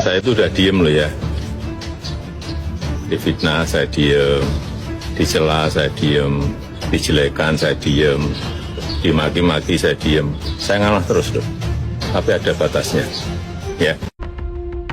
Saya itu udah diem loh ya. Difitnah saya diem, dicela saya diem, dijelekan saya diem, dimaki-maki saya diem. Saya ngalah terus loh. Tapi ada batasnya. Ya.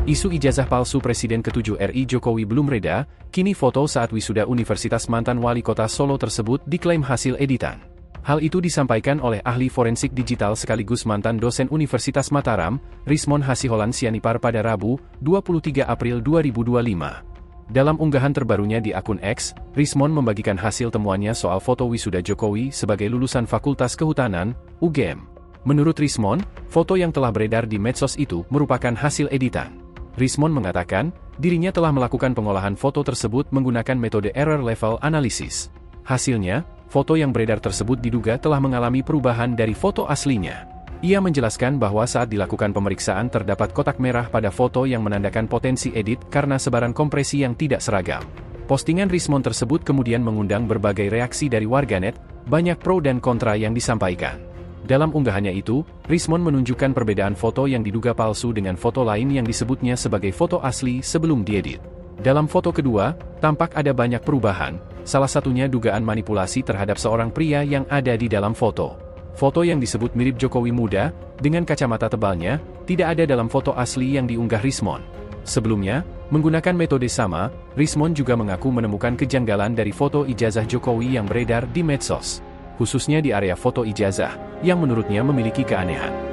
Isu ijazah palsu Presiden ke-7 RI Jokowi belum reda, kini foto saat wisuda Universitas mantan wali kota Solo tersebut diklaim hasil editan. Hal itu disampaikan oleh ahli forensik digital sekaligus mantan dosen Universitas Mataram, Rismon Hasiholan Sianipar pada Rabu, 23 April 2025. Dalam unggahan terbarunya di akun X, Rismon membagikan hasil temuannya soal foto wisuda Jokowi sebagai lulusan Fakultas Kehutanan, UGM. Menurut Rismon, foto yang telah beredar di medsos itu merupakan hasil editan. Rismon mengatakan, dirinya telah melakukan pengolahan foto tersebut menggunakan metode error level analysis. Hasilnya, foto yang beredar tersebut diduga telah mengalami perubahan dari foto aslinya. Ia menjelaskan bahwa saat dilakukan pemeriksaan terdapat kotak merah pada foto yang menandakan potensi edit karena sebaran kompresi yang tidak seragam. Postingan Rismon tersebut kemudian mengundang berbagai reaksi dari warganet, banyak pro dan kontra yang disampaikan. Dalam unggahannya itu, Rismon menunjukkan perbedaan foto yang diduga palsu dengan foto lain yang disebutnya sebagai foto asli sebelum diedit. Dalam foto kedua, tampak ada banyak perubahan, salah satunya dugaan manipulasi terhadap seorang pria yang ada di dalam foto. Foto yang disebut mirip Jokowi muda, dengan kacamata tebalnya, tidak ada dalam foto asli yang diunggah Rismon. Sebelumnya, menggunakan metode sama, Rismon juga mengaku menemukan kejanggalan dari foto ijazah Jokowi yang beredar di medsos, khususnya di area foto ijazah, yang menurutnya memiliki keanehan.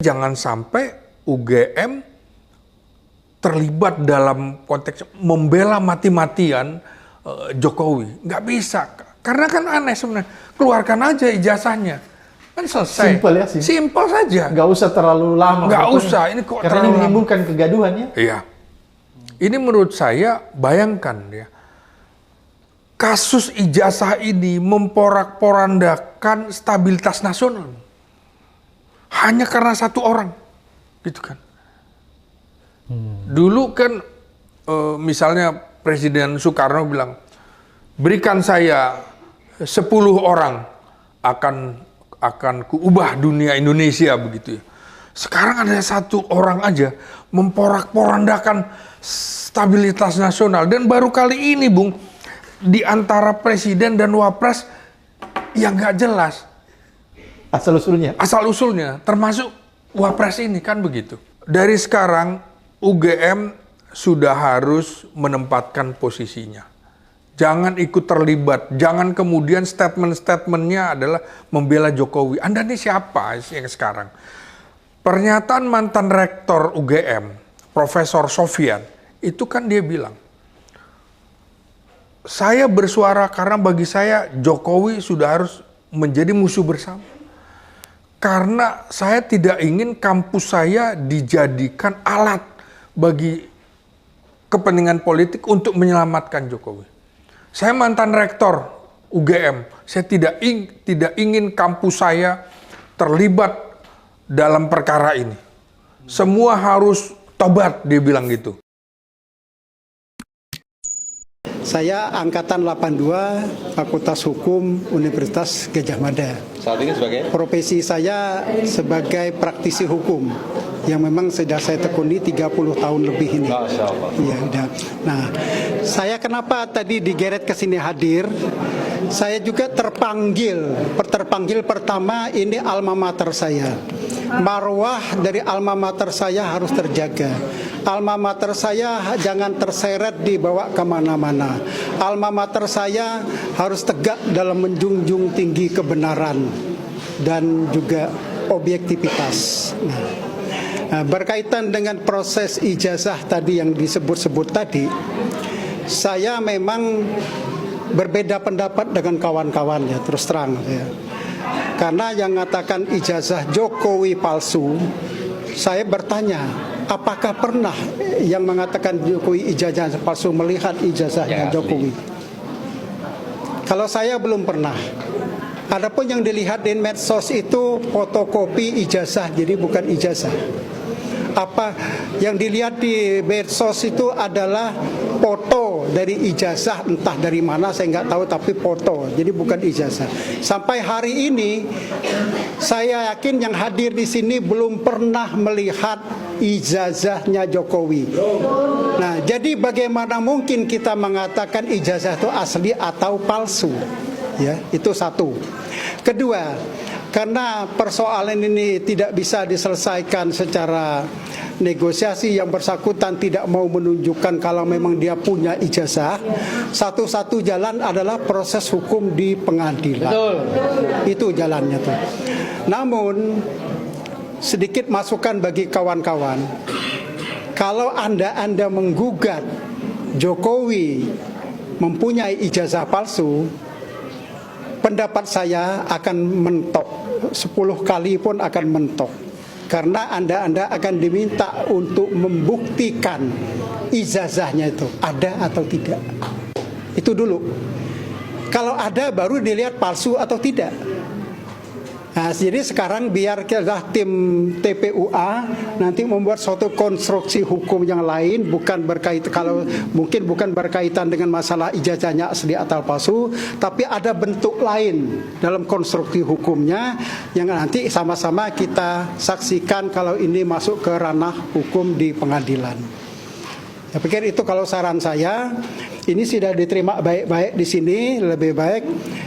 Jangan sampai UGM terlibat dalam konteks membela mati-matian Jokowi. Nggak bisa. Karena kan aneh sebenarnya. Keluarkan aja ijazahnya. Kan selesai. Simpel ya. Simpel saja. Nggak usah terlalu lama. Nggak usah. Ini kok karena ini menimbulkan kegaduhan ya. Iya. Ini menurut saya, bayangkan ya. Kasus ijazah ini memporak-porandakan stabilitas nasional. Hanya karena satu orang, gitu kan. Dulu kan, misalnya Presiden Soekarno bilang, berikan saya 10 orang akan kuubah dunia Indonesia begitu ya. Sekarang ada satu orang aja memporak-porandakan stabilitas nasional, dan baru kali ini, Bung, di antara Presiden dan Wapres yang nggak jelas. Asal-usulnya, termasuk Wapres ini, kan begitu. Dari sekarang, UGM sudah harus menempatkan posisinya. Jangan ikut terlibat, jangan kemudian statement-statementnya adalah membela Jokowi. Anda ini siapa yang sekarang? Pernyataan mantan rektor UGM, Profesor Sofyan, itu kan dia bilang, saya bersuara karena bagi saya Jokowi sudah harus menjadi musuh bersama. Karena saya tidak ingin kampus saya dijadikan alat bagi kepentingan politik untuk menyelamatkan Jokowi. Saya mantan rektor UGM, saya tidak ingin kampus saya terlibat dalam perkara ini. Semua harus tobat, dia bilang gitu. Saya angkatan 82 Fakultas Hukum Universitas Gadjah Mada. Saat ini sebagai? Profesi saya sebagai praktisi hukum yang memang sudah saya tekuni 30 tahun lebih ini. Masya Allah. Ya, nah, saya kenapa tadi digeret ke sini hadir? Saya juga terpanggil pertama ini alma mater saya. Marwah dari alma mater saya harus terjaga. Alma mater saya jangan terseret dibawa kemana-mana. Alma mater saya harus tegak dalam menjunjung tinggi kebenaran dan juga objektivitas. Nah, berkaitan dengan proses ijazah tadi yang disebut-sebut tadi, saya memang berbeda pendapat dengan kawan-kawan ya, terus terang ya. Karena yang mengatakan ijazah Jokowi palsu, saya bertanya, apakah pernah yang mengatakan Jokowi ijazah palsu melihat ijazahnya Jokowi? Kalau saya belum pernah. Adapun yang dilihat di medsos itu fotokopi ijazah, jadi bukan ijazah. Apa yang dilihat di medsos itu adalah foto dari ijazah, entah dari mana saya nggak tahu, tapi foto, jadi bukan ijazah. Sampai hari ini saya yakin yang hadir di sini belum pernah melihat ijazahnya Jokowi. Nah, jadi bagaimana mungkin kita mengatakan ijazah itu asli atau palsu? Ya, itu satu. Kedua, karena persoalan ini tidak bisa diselesaikan secara negosiasi, yang bersangkutan tidak mau menunjukkan kalau memang dia punya ijazah, satu-satu jalan adalah proses hukum di pengadilan. Betul. Itu jalannya tuh. Namun sedikit masukan bagi kawan-kawan, kalau Anda menggugat Jokowi mempunyai ijazah palsu, pendapat saya akan mentok, 10 kali pun akan mentok. Karena Anda akan diminta untuk membuktikan ijazahnya itu ada atau tidak. Itu dulu. Kalau ada baru dilihat palsu atau tidak. Nah, jadi sekarang biar tim TPUA nanti membuat suatu konstruksi hukum yang lain, bukan berkaitan dengan masalah ijazahnya asli atau palsu, tapi ada bentuk lain dalam konstruksi hukumnya yang nanti sama-sama kita saksikan kalau ini masuk ke ranah hukum di pengadilan. Saya pikir itu kalau saran saya. Ini sudah diterima baik-baik di sini, lebih baik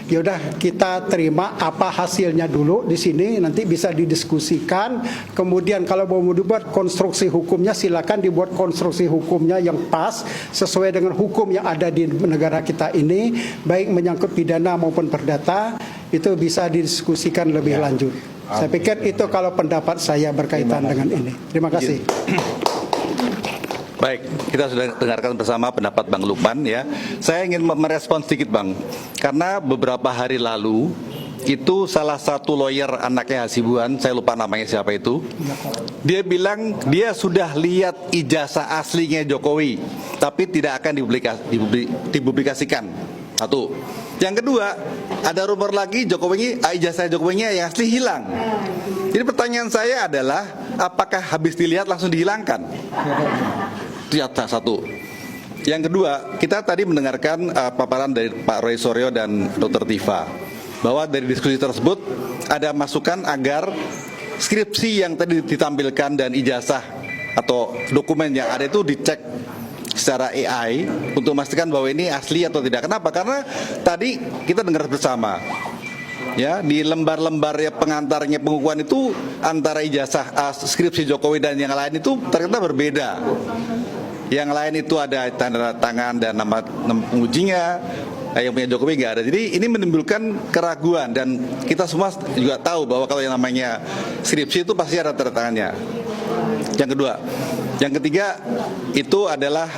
yaudah kita terima apa hasilnya dulu di sini, nanti bisa didiskusikan. Kemudian kalau mau dibuat konstruksi hukumnya, silakan dibuat konstruksi hukumnya yang pas sesuai dengan hukum yang ada di negara kita ini, baik menyangkut pidana maupun perdata, itu bisa didiskusikan lebih lanjut. Saya pikir itu kalau pendapat saya berkaitan dengan ini. Terima kasih. Baik, kita sudah dengarkan bersama pendapat Bang Lukman ya. Saya ingin merespon sedikit Bang, karena beberapa hari lalu itu salah satu lawyer anaknya Hasibuan, saya lupa namanya siapa itu, dia bilang dia sudah lihat ijazah aslinya Jokowi, tapi tidak akan dipublikasikan. Satu. Yang kedua, ada rumor lagi ijazah Jokowinya yang asli hilang. Jadi pertanyaan saya adalah, apakah habis dilihat langsung dihilangkan? Satu. Yang kedua, kita tadi mendengarkan paparan dari Pak Roy Suryo dan Dr. Tifa, bahwa dari diskusi tersebut ada masukan agar skripsi yang tadi ditampilkan dan ijazah atau dokumen yang ada itu dicek secara AI untuk memastikan bahwa ini asli atau tidak. Kenapa? Karena tadi kita dengar bersama, ya, di lembar-lembar pengantarnya pengukuhan itu antara ijazah skripsi Jokowi dan yang lain itu ternyata berbeda. Yang lain itu ada tanda tangan dan nama pengujinya, yang punya Jokowi nggak ada. Jadi ini menimbulkan keraguan, dan kita semua juga tahu bahwa kalau yang namanya skripsi itu pasti ada tanda tangannya. Yang kedua. Yang ketiga itu adalah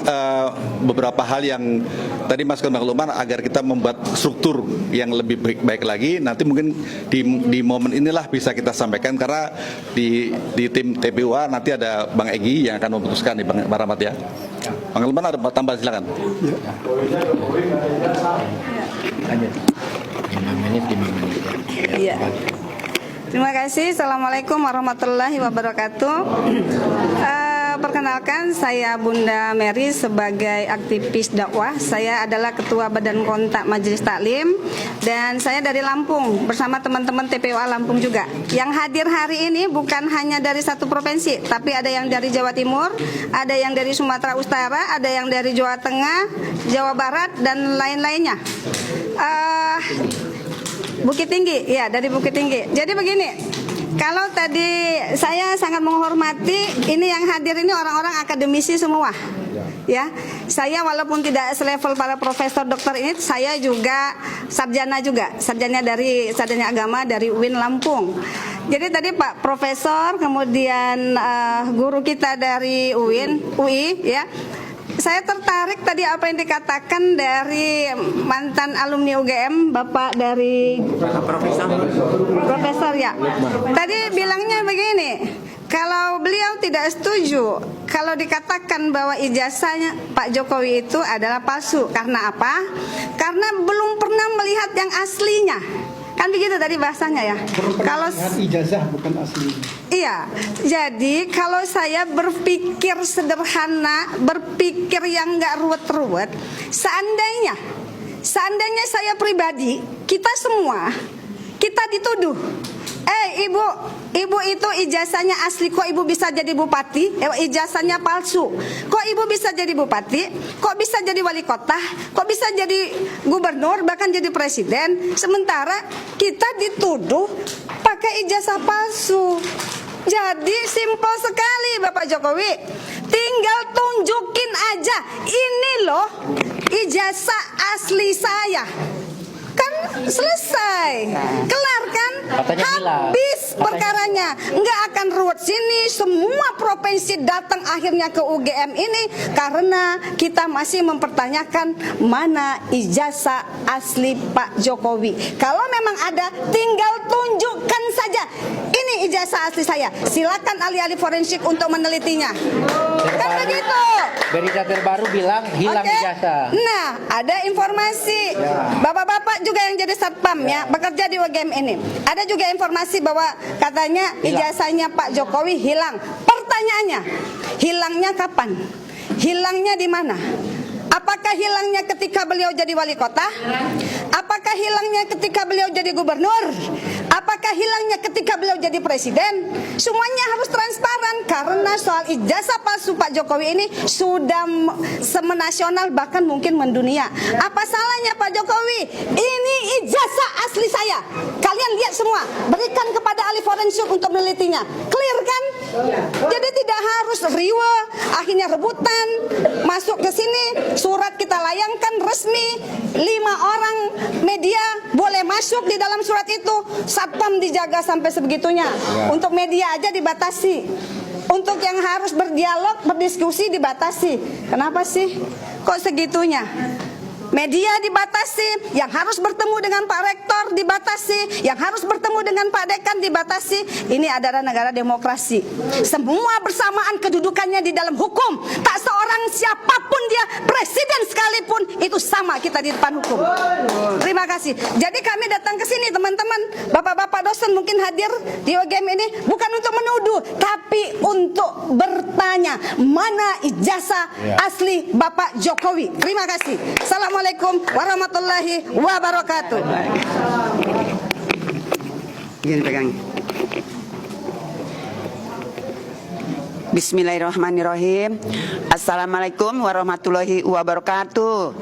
beberapa hal yang tadi Mas Bang Lukman, agar kita membuat struktur yang lebih baik lagi. Nanti mungkin di momen inilah bisa kita sampaikan, karena di tim TPUA nanti ada Bang Egy yang akan memutuskan nih, Bang Rahmat ya. Bang Lukman ada tambahan, silakan. Iya. Terima kasih. Assalamualaikum warahmatullahi wabarakatuh. Perkenalkan, saya Bunda Mary sebagai aktivis dakwah. Saya adalah Ketua Badan Kontak Majelis Taklim, dan saya dari Lampung bersama teman-teman TPUA Lampung juga. Yang hadir hari ini bukan hanya dari satu provinsi, tapi ada yang dari Jawa Timur, ada yang dari Sumatera Utara, ada yang dari Jawa Tengah, Jawa Barat, dan lain-lainnya. Bukit Tinggi, ya, dari Bukit Tinggi. Jadi begini, kalau tadi saya sangat menghormati, ini yang hadir ini orang-orang akademisi semua, ya. Saya walaupun tidak selevel para profesor dokter ini, saya juga sarjana sarjana agama dari UIN Lampung. Jadi tadi Pak Profesor, kemudian guru kita dari UI, ya. Saya tertarik tadi apa yang dikatakan dari mantan alumni UGM, Bapak dari Profesor ya. Tadi bilangnya begini, kalau beliau tidak setuju kalau dikatakan bahwa ijazahnya Pak Jokowi itu adalah palsu. Karena apa? Karena belum pernah melihat yang aslinya. Kan begitu tadi bahasanya ya. Kalau ijazah bukan asli. iya, jadi kalau saya berpikir sederhana, berpikir yang nggak ruwet-ruwet, seandainya saya pribadi, kita semua, kita dituduh, ibu itu ijazahnya asli, kok ibu bisa jadi bupati? Ijazahnya palsu, kok ibu bisa jadi bupati? Kok bisa jadi wali kota? Kok bisa jadi gubernur, bahkan jadi presiden? Sementara kita dituduh pakai ijazah palsu. Jadi simpel sekali Bapak Jokowi, tinggal tunjukin aja, ini loh ijazah asli saya. Kan selesai, kelar kan, habis perkaranya, nggak akan ruwet sini. Semua provinsi datang akhirnya ke UGM ini karena kita masih mempertanyakan mana ijazah asli Pak Jokowi. Kalau memang ada, tinggal tunjukkan saja, ini ijazah asli saya. Silakan ahli-ahli forensik untuk menelitinya. Kan begitu. Berita terbaru bilang hilang ijazah. Nah, ada informasi, bapak-bapak juga yang jadi satpam ya, bekerja di UGM ini. Ada juga informasi bahwa katanya ijazahnya Pak Jokowi hilang. Pertanyaannya, hilangnya kapan? Hilangnya di mana? Apakah hilangnya ketika beliau jadi wali kota? Apakah hilangnya ketika beliau jadi gubernur? Apakah hilangnya ketika beliau jadi presiden? Semuanya harus transparan karena soal ijazah palsu Pak Jokowi ini sudah semenasional, bahkan mungkin mendunia. Apa salahnya Pak Jokowi? Ini ijazah asli saya. Kalian lihat semua, berikan kepada ahli forensik untuk menelitinya. Clear kan? Jadi tidak harus riwe, akhirnya rebutan masuk ke sini. Surat kita layangkan resmi, 5 orang media boleh masuk di dalam surat itu. Satpam dijaga sampai sebegitunya. Untuk media aja dibatasi. Untuk yang harus berdialog, berdiskusi dibatasi. Kenapa sih? Kok segitunya? Media dibatasi, yang harus bertemu dengan Pak Rektor dibatasi, yang harus bertemu dengan Pak Dekan dibatasi. Ini adalah negara demokrasi. Semua bersamaan kedudukannya di dalam hukum. Tak seorang siapapun dia, presiden sekalipun, itu sama kita di depan hukum. Terima kasih. Jadi kami datang ke sini teman-teman, bapak-bapak dosen mungkin hadir di UGM ini bukan untuk menuduh, tapi untuk bertanya mana ijazah asli Bapak Jokowi. Terima kasih. Assalamualaikum warahmatullahi wabarakatuh. Gini pegang. Bismillahirrahmanirrahim. Assalamualaikum warahmatullahi wabarakatuh.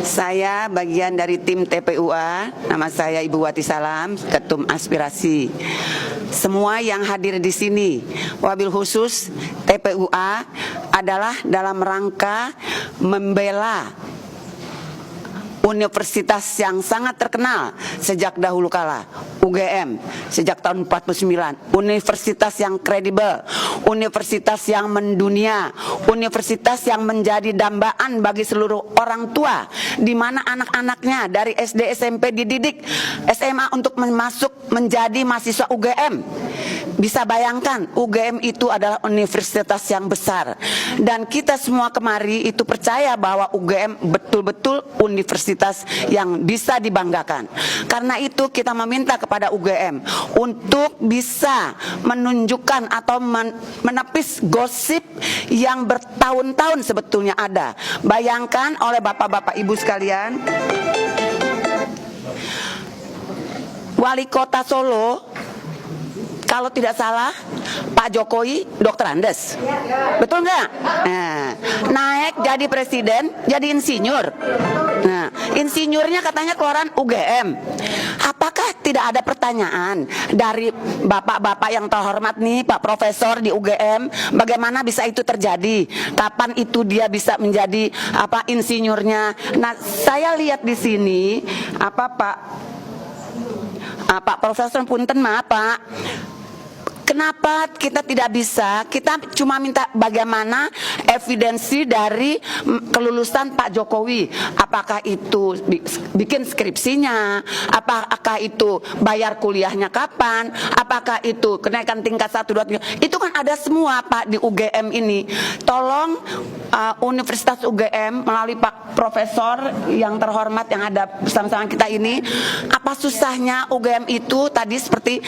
Saya bagian dari tim TPUA. Nama saya Ibu Wati Salam, Ketum Aspirasi. Semua yang hadir di sini, wabil khusus TPUA adalah dalam rangka membela universitas yang sangat terkenal sejak dahulu kala, UGM, sejak tahun 49, universitas yang kredibel, universitas yang mendunia, universitas yang menjadi dambaan bagi seluruh orang tua, di mana anak-anaknya dari SD SMP dididik SMA untuk masuk menjadi mahasiswa UGM. Bisa bayangkan, UGM itu adalah universitas yang besar, dan kita semua kemari itu percaya bahwa UGM betul-betul universitas yang bisa dibanggakan. Karena itu kita meminta kepada UGM untuk bisa menunjukkan atau menepis gosip yang bertahun-tahun sebetulnya ada. Bayangkan oleh bapak-bapak ibu sekalian, wali kota Solo kalau tidak salah Pak Jokowi Dr. Andes, betul nggak? Nah, naik jadi presiden, jadi insinyur. Nah, insinyurnya katanya keluaran UGM. Apakah tidak ada pertanyaan dari bapak-bapak yang terhormat nih, Pak Profesor di UGM, bagaimana bisa itu terjadi? Kapan itu dia bisa menjadi insinyurnya? Nah, saya lihat di sini Pak Profesor punten maaf Pak. Kenapa kita tidak bisa? Kita cuma minta bagaimana evidensi dari kelulusan Pak Jokowi. Apakah itu bikin skripsinya? Apakah itu bayar kuliahnya kapan? Apakah itu kenaikan tingkat 1, 2, 3? Itu kan ada semua Pak di UGM ini. Tolong Universitas UGM melalui Pak Profesor yang terhormat yang ada bersama-sama kita ini, apa susahnya UGM itu tadi seperti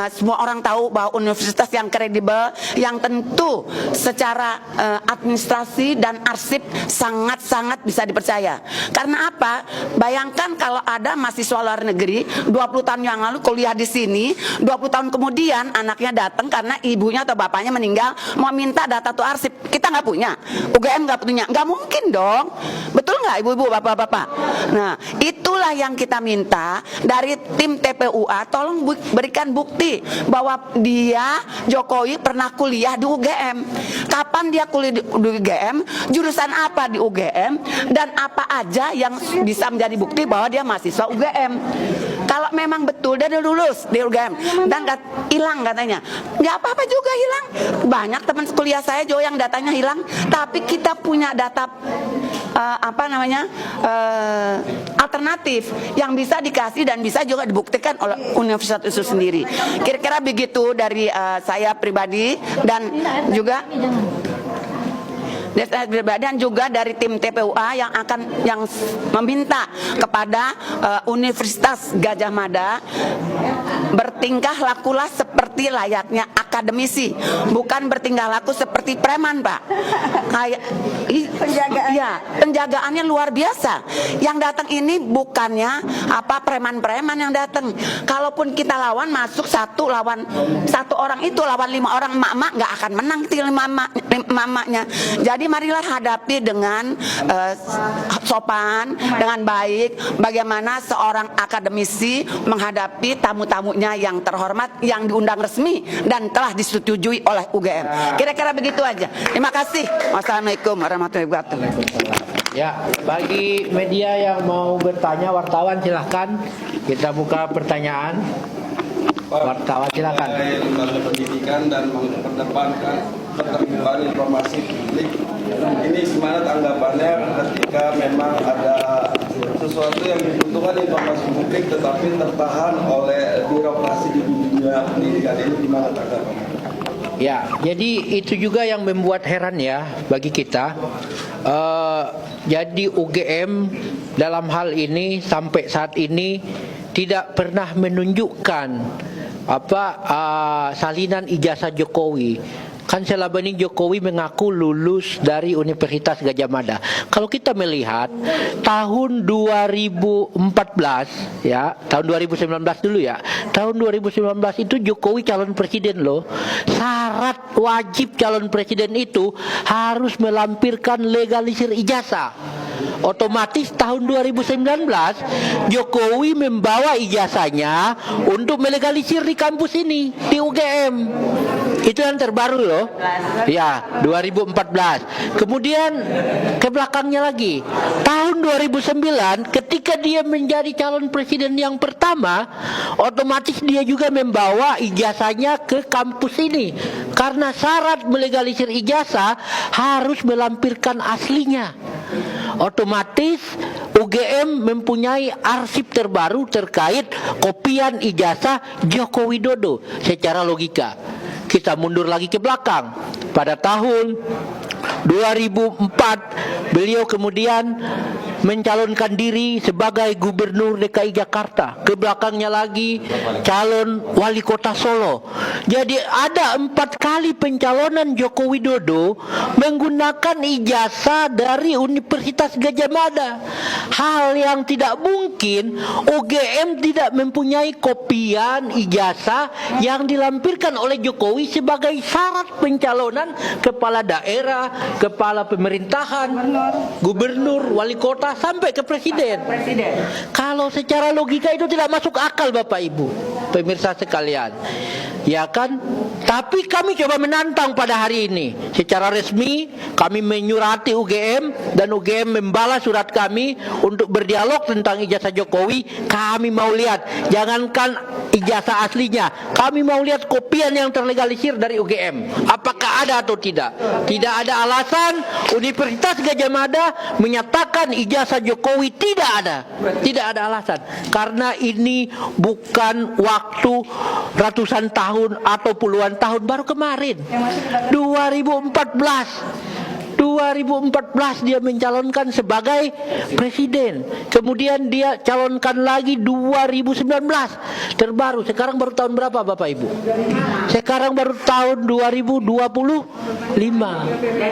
semua orang tahu bahwa universitas yang kredibel, yang tentu secara administrasi dan arsip sangat-sangat bisa dipercaya. Karena apa? Bayangkan kalau ada mahasiswa luar negeri 20 tahun yang lalu kuliah di sini, 20 tahun kemudian anaknya datang karena ibunya atau bapaknya meninggal mau minta data tuh arsip, kita nggak punya, UGM nggak punya, nggak mungkin dong, betul nggak ibu-ibu, bapak-bapak? Nah, itulah yang kita minta dari tim TPUA, tolong berikan bukti bahwa dia Jokowi pernah kuliah di UGM. Kapan dia kuliah di UGM, jurusan apa di UGM, dan apa aja yang bisa menjadi bukti bahwa dia mahasiswa UGM. Kalau memang betul dia lulus di UGM dan hilang katanya, nggak apa-apa juga hilang. Banyak teman kuliah saya juga yang datanya hilang, tapi kita punya data alternatif yang bisa dikasih dan bisa juga dibuktikan oleh universitas itu sendiri. Kira-kira begitu dari saya pribadi dan juga dari tim TPUA yang meminta kepada Universitas Gadjah Mada bertingkah lakulah seperti layaknya akademisi, bukan bertingkah laku seperti preman, Pak. Kayak penjagaannya luar biasa. Yang datang ini bukannya preman-preman yang datang. Kalaupun kita lawan masuk satu lawan satu orang itu lawan 5 orang, emak-emak nggak akan menang emak-emaknya. Jadi marilah hadapi dengan sopan, dengan baik, bagaimana seorang akademisi menghadapi tamu-tamunya yang terhormat, yang diundang resmi dan telah disetujui oleh UGM. Kira-kira begitu aja. Terima kasih. Wassalamualaikum warahmatullahi wabarakatuh. Ya, bagi media yang mau bertanya, wartawan silahkan. Kita buka pertanyaan. Wartawan silakan. Lembaga pendidikan dan mengedepankan keterbukaan informasi publik. Ini gimana tanggapannya ketika memang ada sesuatu yang dibutuhkan informasi publik tetapi tertahan oleh birokrasi di dunia pendidikan ini, gimana tanggapannya? Ya, jadi itu juga yang membuat heran ya bagi kita. Jadi UGM dalam hal ini sampai saat ini tidak pernah menunjukkan salinan ijazah Jokowi. Kan selama ini Jokowi mengaku lulus dari Universitas Gadjah Mada. Kalau kita melihat tahun 2014 ya, tahun 2019 dulu ya. Tahun 2019 itu Jokowi calon presiden loh. Syarat wajib calon presiden itu harus melampirkan legalisir ijazah. Otomatis tahun 2019 Jokowi membawa ijazahnya untuk melegalisir di kampus ini di UGM. Itu yang terbaru loh. Ya, 2014. Kemudian ke belakangnya lagi. Tahun 2009 ketika dia menjadi calon presiden yang pertama, otomatis dia juga membawa ijazahnya ke kampus ini. Karena syarat melegalisir ijazah harus melampirkan aslinya. Otomatis UGM mempunyai arsip terbaru terkait kopian ijazah Joko Widodo secara logika. Kita mundur lagi ke belakang. Pada tahun 2004 beliau kemudian mencalonkan diri sebagai gubernur DKI Jakarta. Ke belakangnya lagi calon wali kota Solo. Jadi ada 4 kali pencalonan Joko Widodo menggunakan ijazah dari Universitas Gadjah Mada. Hal yang tidak mungkin UGM tidak mempunyai kopian ijazah yang dilampirkan oleh Jokowi sebagai syarat pencalonan kepala daerah, kepala pemerintahan, gubernur, wali kota sampai ke presiden. Kalau secara logika itu tidak masuk akal Bapak Ibu, pemirsa sekalian. Ya kan? Tapi kami coba menantang pada hari ini. Secara resmi kami menyurati UGM dan UGM membalas surat kami untuk berdialog tentang ijazah Jokowi. Kami mau lihat, jangankan ijazah aslinya, kami mau lihat kopian yang terlegalisir dari UGM. Apakah ada atau tidak? Tidak ada alasan Universitas Gadjah Mada menyatakan ijazah Jokowi tidak ada. Tidak ada alasan. Karena ini bukan waktu ratusan tahun atau puluhan tahun, baru kemarin 2014 dia mencalonkan sebagai presiden. Kemudian dia calonkan lagi 2019. Terbaru, sekarang baru tahun berapa Bapak Ibu? Sekarang baru tahun 2025.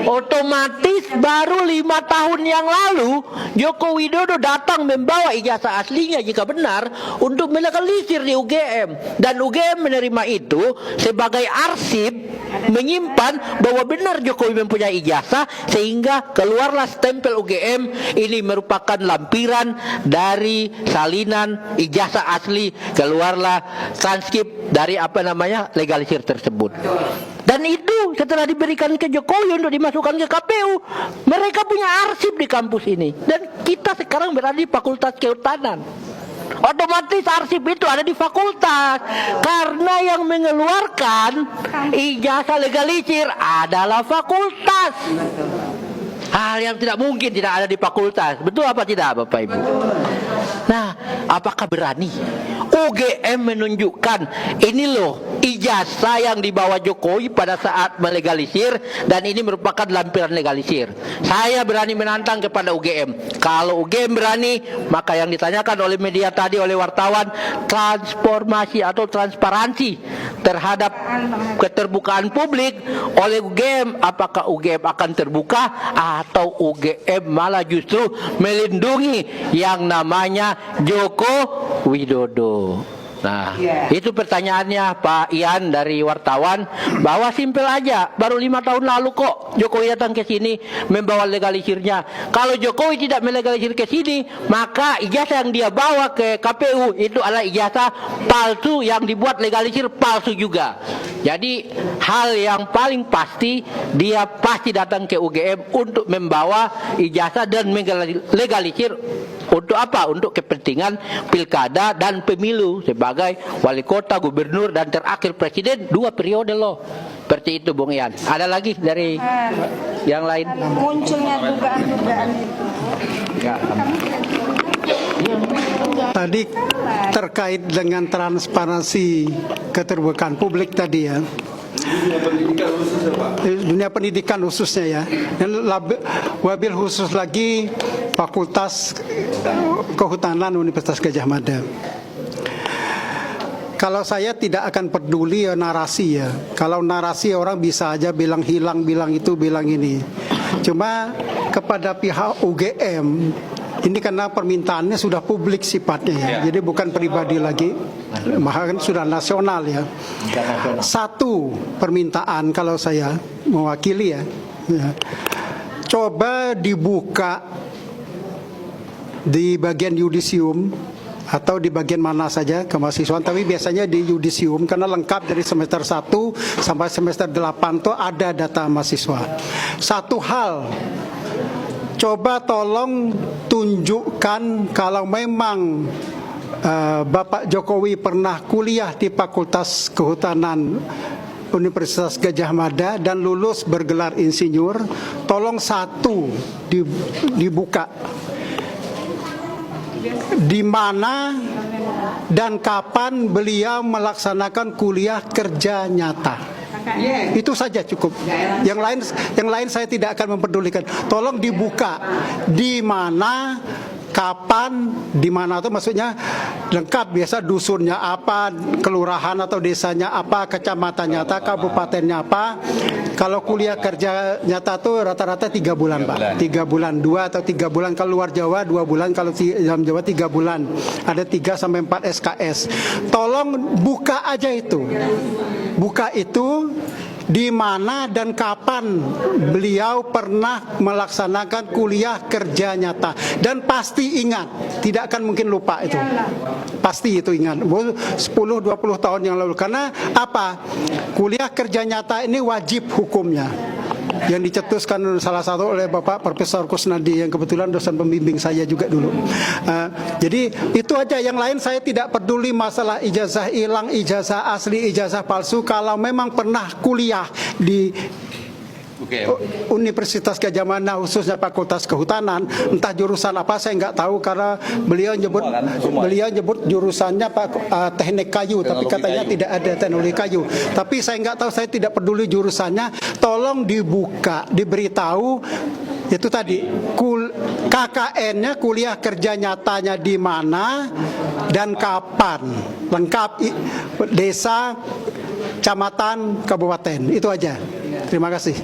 Otomatis baru 5 tahun yang lalu Joko Widodo datang membawa ijazah aslinya jika benar untuk melegalisir di UGM. Dan UGM menerima itu sebagai arsip, menyimpan bahwa benar Jokowi mempunyai ijazah, sehingga keluarlah stempel UGM. Ini merupakan lampiran dari salinan ijazah asli, keluarlah transkrip dari legalisir tersebut. Dan itu setelah diberikan ke Jokowi untuk dimasukkan ke KPU, mereka punya arsip di kampus ini. Dan kita sekarang berada di Fakultas Kehutanan. Otomatis arsip itu ada di fakultas, karena yang mengeluarkan ijazah legalisir adalah fakultas. Hal yang tidak mungkin tidak ada di fakultas. Betul apa tidak Bapak Ibu? Nah, apakah berani UGM menunjukkan ini loh ijazah yang dibawa Jokowi pada saat melegalisir, dan ini merupakan lampiran legalisir? Saya berani menantang kepada UGM. Kalau UGM berani, maka yang ditanyakan oleh media tadi, oleh wartawan, transformasi atau transparansi terhadap keterbukaan publik oleh UGM, apakah UGM akan terbuka atau UGM malah justru melindungi yang namanya Joko Widodo? Nah, itu pertanyaannya Pak Ian dari wartawan, bahwa simpel aja, baru 5 tahun lalu kok Jokowi datang ke sini membawa legalisirnya. Kalau Jokowi tidak melegalisir ke sini, maka ijazah yang dia bawa ke KPU itu adalah ijazah palsu, yang dibuat legalisir palsu juga. Jadi hal yang paling pasti, dia pasti datang ke UGM untuk membawa ijazah dan legalisir. Untuk apa? Untuk kepentingan pilkada dan pemilu sebagai wali kota, gubernur, dan terakhir presiden 2 periode loh. Seperti itu Bung Ian. Ada lagi dari yang lain? Munculnya dugaan-dugaan itu. Tadi terkait dengan transparansi keterbukaan publik tadi ya. Dunia pendidikan khususnya ya. Dan wabil khusus lagi Fakultas Kehutanan Universitas Gadjah Mada. Kalau saya tidak akan peduli narasi ya. Kalau narasi orang bisa aja bilang hilang, bilang itu, bilang ini. Cuma kepada pihak UGM, ini karena permintaannya sudah publik sifatnya ya. Jadi bukan pribadi lagi, bahkan sudah nasional ya. Satu permintaan kalau saya mewakili ya. Coba dibuka di bagian yudisium atau di bagian mana saja kemahasiswaan, tapi biasanya di yudisium karena lengkap dari semester 1 sampai semester 8 itu ada data mahasiswa. Satu hal, coba tolong tunjukkan kalau memang Bapak Jokowi pernah kuliah di Fakultas Kehutanan Universitas Gadjah Mada dan lulus bergelar insinyur, tolong satu dibuka di mana dan kapan beliau melaksanakan kuliah kerja nyata. Itu saja cukup. Yang lain saya tidak akan mempedulikan. Tolong dibuka di mana, kapan, di mana itu maksudnya lengkap. Biasa dusunnya apa, kelurahan atau desanya apa, kecamatannya apa, kabupatennya apa. Kalau kuliah kerja nyata tuh rata-rata 3 bulan Pak. 3 bulan, 2 atau 3 bulan. Kalau luar Jawa 2 bulan, kalau dalam Jawa 3 bulan. Ada 3 sampai 4 SKS. Tolong buka aja itu. Buka itu di mana dan kapan beliau pernah melaksanakan kuliah kerja nyata, dan pasti ingat, tidak akan mungkin lupa itu, pasti itu ingat 10-20 tahun yang lalu. Karena apa? kuliah kerja nyata ini wajib hukumnya, yang dicetuskan salah satu oleh Bapak Profesor Kusnadi yang kebetulan dosen pembimbing saya juga dulu. Jadi itu aja, yang lain saya tidak peduli masalah ijazah hilang, ijazah asli, ijazah palsu. Kalau memang pernah kuliah di Universitas Gadjah Mada khususnya Fakultas Kehutanan, entah jurusan apa saya nggak tahu, karena beliau nyebut jurusannya teknik kayu, tapi katanya tidak ada teknologi kayu. Tapi saya nggak tahu, saya tidak peduli jurusannya. Tolong dibuka, diberitahu itu tadi KKN-nya, kuliah kerja nyatanya di mana dan kapan, lengkap desa, kecamatan, kabupaten, itu aja. Terima kasih.